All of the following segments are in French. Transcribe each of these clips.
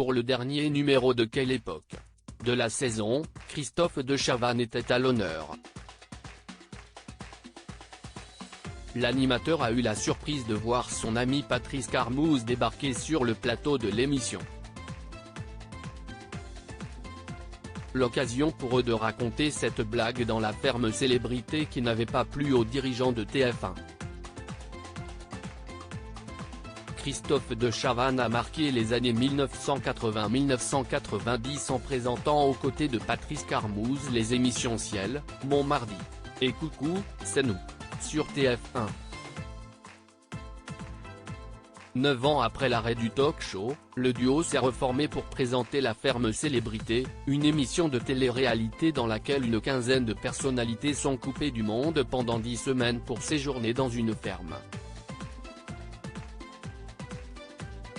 pour le dernier numéro de Quelle époque de la saison, Christophe de Chavannes était à l'honneur. L'animateur a eu la surprise de voir son ami Patrice Carmouze débarquer sur le plateau de l'émission. L'occasion pour eux de raconter cette blague dans la ferme célébrité qui n'avait pas plu aux dirigeants de TF1. Christophe de Chavannes a marqué les années 1980-1990 en présentant aux côtés de Patrice Carmouze les émissions Ciel, Mon Mardi et Coucou, c'est nous, sur TF1. 9 ans après l'arrêt du talk-show, le duo s'est reformé pour présenter La Ferme Célébrité, une émission de télé-réalité dans laquelle une quinzaine de personnalités sont coupées du monde pendant 10 semaines pour séjourner dans une ferme.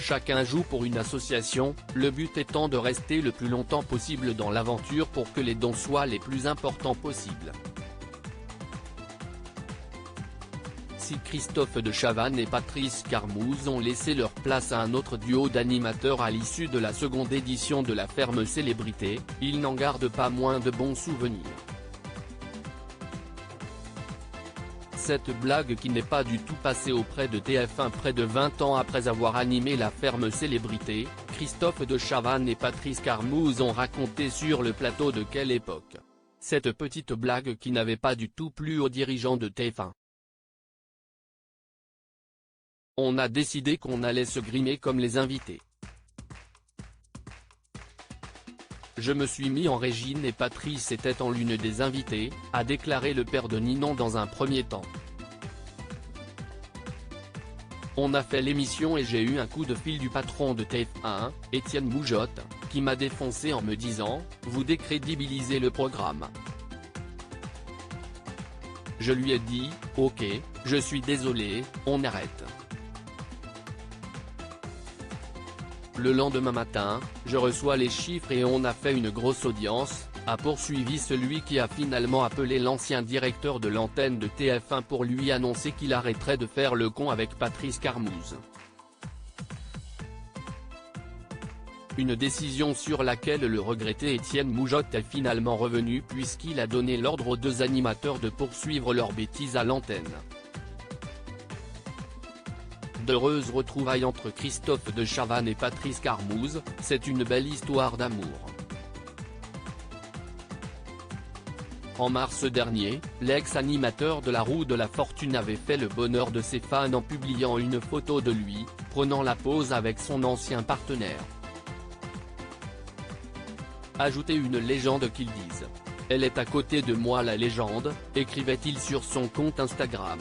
Chacun joue pour une association, le but étant de rester le plus longtemps possible dans l'aventure pour que les dons soient les plus importants possibles. Si Christophe de Chavannes et Patrice Carmouze ont laissé leur place à un autre duo d'animateurs à l'issue de la seconde édition de La Ferme Célébrité, ils n'en gardent pas moins de bons souvenirs. Cette blague qui n'est pas du tout passée auprès de TF1 près de 20 ans après avoir animé La Ferme Célébrité, Christophe de Chavannes et Patrice Carmouze ont raconté sur le plateau de Quelle époque. Cette petite blague qui n'avait pas du tout plu aux dirigeants de TF1. On a décidé qu'on allait se grimer comme les invités. Je me suis mis en Régine et Patrice était en l'une des invitées, a déclaré le père de Ninon dans un premier temps. On a fait l'émission et j'ai eu un coup de fil du patron de TF1, Étienne Moujotte, qui m'a défoncé en me disant « Vous décrédibilisez le programme ». Je lui ai dit « Ok, je suis désolé, on arrête ». Le lendemain matin, je reçois les chiffres et on a fait une grosse audience, a poursuivi celui qui a finalement appelé l'ancien directeur de l'antenne de TF1 pour lui annoncer qu'il arrêterait de faire le con avec Patrice Carmouze. Une décision sur laquelle le regretté Étienne Moujotte est finalement revenu puisqu'il a donné l'ordre aux deux animateurs de poursuivre leurs bêtises à l'antenne. D'heureuses retrouvailles entre Christophe de Chavannes et Patrice Carmouze, c'est une belle histoire d'amour. En mars dernier, l'ex-animateur de La Roue de la Fortune avait fait le bonheur de ses fans en publiant une photo de lui, prenant la pose avec son ancien partenaire. Ajoutez une légende qu'ils disent. Elle est à côté de moi la légende, écrivait-il sur son compte Instagram.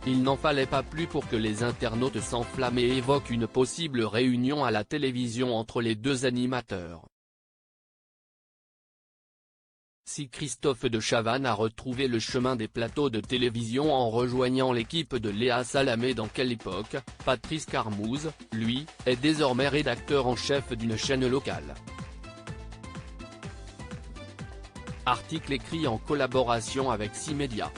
Il n'en fallait pas plus pour que les internautes s'enflamment et évoquent une possible réunion à la télévision entre les deux animateurs. Si Christophe de Chavannes a retrouvé le chemin des plateaux de télévision en rejoignant l'équipe de Léa Salamé dans Quelle époque, Patrice Carmouze, lui, est désormais rédacteur en chef d'une chaîne locale. Article écrit en collaboration avec 6 médias.